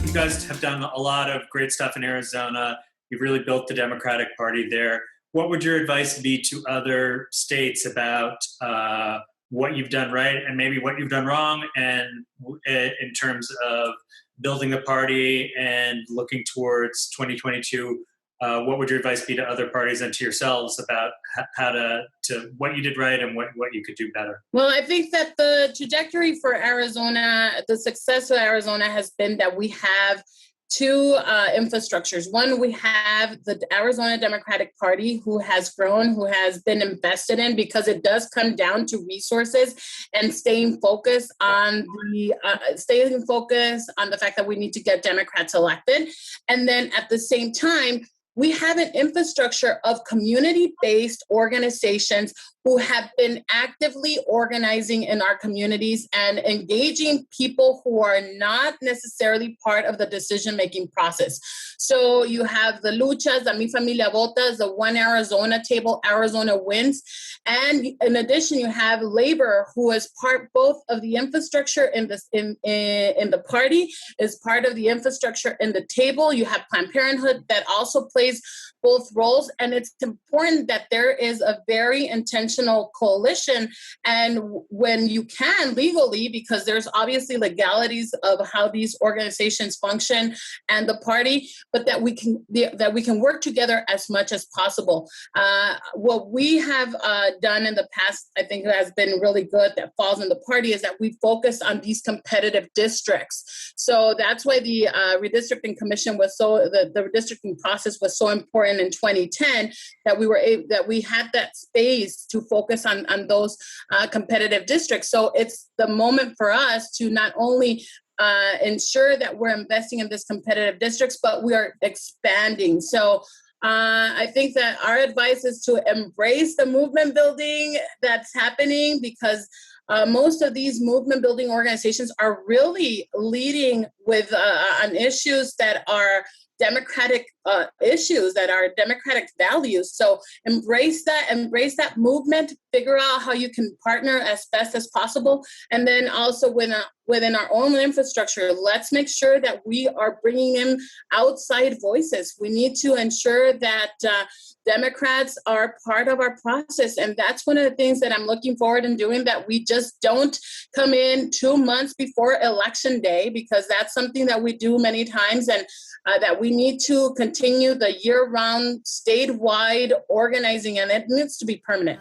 You guys have done a lot of great stuff in Arizona. You've really built the Democratic Party there. What would your advice be to other states about what you've done right and maybe what you've done wrong, and in terms of building the party and looking towards 2022? What would your advice be to other parties and to yourselves about how to what you did right and what you could do better? Well, I think that the trajectory for Arizona, the success of Arizona has been that we have two infrastructures. One, we have the Arizona Democratic Party, who has grown, who has been invested in, because it does come down to resources and staying focused on the fact that we need to get Democrats elected. And then at the same time, we have an infrastructure of community-based organizations who have been actively organizing in our communities and engaging people who are not necessarily part of the decision-making process. So you have the luchas, the Mi Familia Votas, the One Arizona table, Arizona Wins. And in addition, you have labor, who is part both of the infrastructure in the party, is part of the infrastructure in the table. You have Planned Parenthood that also plays both roles. And it's important that there is a very intentional coalition. And when you can legally, because there's obviously legalities of how these organizations function and the party, but that we can work together as much as possible. What we have done in the past, I think, has been really good, that falls in the party, is that we focus on these competitive districts. So that's why the redistricting commission was the redistricting process was so important in 2010, that we had that space to focus on those competitive districts. So it's the moment for us to not only ensure that we're investing in this competitive districts, but we are expanding. So I think that our advice is to embrace the movement building that's happening, because most of these movement building organizations are really leading with on issues that are democratic issues, that are democratic values. So embrace that movement, figure out how you can partner as best as possible. And then also within our own infrastructure, let's make sure that we are bringing in outside voices. We need to ensure that Democrats are part of our process. And that's one of the things that I'm looking forward in doing, that we just don't come in 2 months before election day, because that's something that we do many times, and that we need to continue the year-round statewide organizing, and it needs to be permanent.